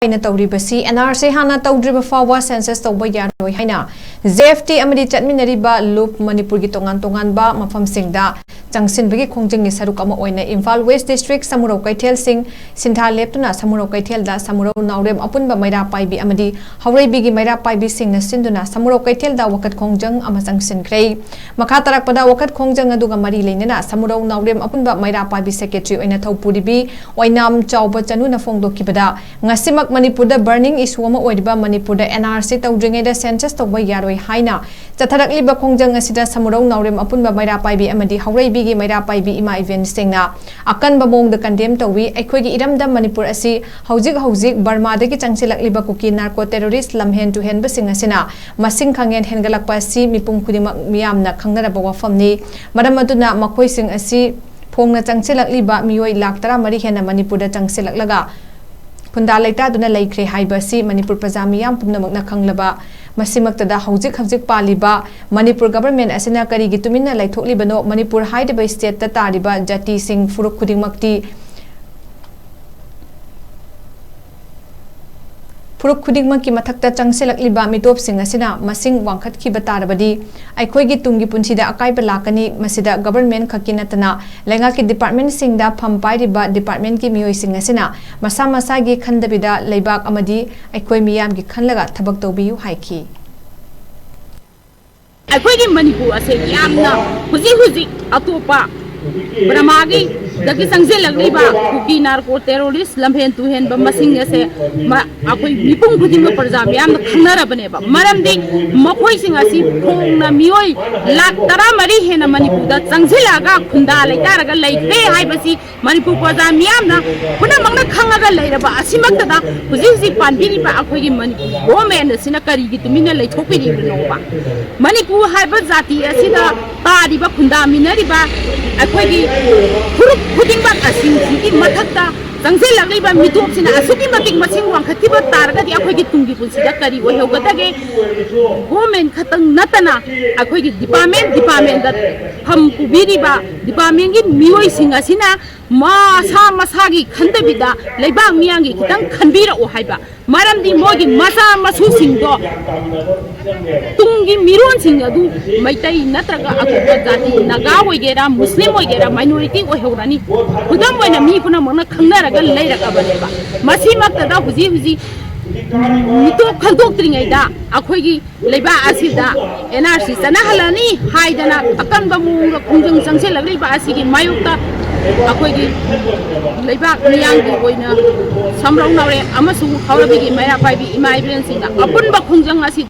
Haina Touribasi Nrc Hanna Toudri Phaoba Census Touba Yaroi Haina Jfd AMADI CHATMINARIBA loop MANIPURGI TONGANBA MAPHAM SHINGDA CHANGSINBAGI KHONGJANG SARUK AMA OINA IMPHAL West District SAMAROU KEITHEL SING SINTHA LEPTUNA SAMAROU KEITHEL दा SAMAROU NAOREM APUNBA MEIRA PAIBI AMADI HAUREBIGI MEIRA PAIBI SINGNA SINDUNA SAMAROU KEITHEL दा WAKAT KHONGJANG AMA CHANGSINKRE MAKHA TARAKPADA WAKAT KHONGJANG ADUGA MARI LEINANA SAMAROU NAOREM APUNBA MEIRA PAIBI Secretary OINA THOPURIBI OINA CHAUBA CHANUNA FONGDOKIBADA NGASIMAK MANIPUR दा burning issue ama oidiba Manipur da Nrc Toudri da Census Touba Yaroi Haina Chatharakliba Khongjang asida Samarou Naorem Apunba MEIRA Paibi amadi Haureibigi MEIRA Paibi ima event singna akanba mongda condemn tawi aikhoigi iramda Manipur asi hojik Burma dagi changsilakliba kuki narco terrorist lamhen to hen basing asina masing khangen hengalakpa asi mipum khudima miyamna khangnaraba wafamni madam aduna makhoi sing asi phongna changsilakliba miyoi lakh tara mari hena Manipur da changsilaklaga Punda laita duna laikre haibasi Manipur Prazamiyam Pumnamakna Kanglaba Masimaktada Hojik Paliba Manipur government asina kari gitumina laithoklibano Manipur haideba state tariba jati sing furuk khudingmakti Puruk khudingmakki mathakta changselakliba mitop sing asina masing wangkhatkhiba tarabadi aikhoigi tungi punsida akaiba lakani masida government khakinatana lengaki department singda phampairiba department ki miyoi sing asina masa gi khandabida leibak amadi aikhoi miyam gi khanlaga thabak tobiyu haiki aikhoigi Manipur ase yamna huji atopa Bramagi dagi sangse lagliba kuki narco terrorist lamhen tuhen ba masing ase akoi mipung khuding ma parjam yam khanara bane ba maramdi makhoi sing asi phongna mioi lak tara mari hena Manipur da changsila ga khunda laita raga laite haibasi Manipur parjam yam na puna mangna khangaga lairaba asimakta da huji panbiri ba akoi gi Manipur government asina kari gi tumina laithokpiri no ba Manipur haiba jati asida tari ba khunda minari ba akhoigi puruk khudingba asingki mathakta changselakliba mitopsina asuki matik masing wangkhatkiba targadi akhoigi tungi punsida kari oheogadage government khatang natana akhoigi department da ham pubiriba department gi mioi singasina masagi khandabida leibang miyangi kitang khanbira o haiba maramdi mogi masa masu singdo tungi miron sing adu maitai natraga akwa jati naga oigera muslim oigera minority oheurani khudam oina mi puna mangna khangnaraga leiraka baneba masi maktada huji mito khandok tringaida akhoigi leiba asida NRC sanahalani haidana akanba munga khungjang changselagleiba asigi mayukta akhoigi leiba miyangi oina samrau naure amasu haurabigi MEIRA paibi ima event singa apunba khungjang asi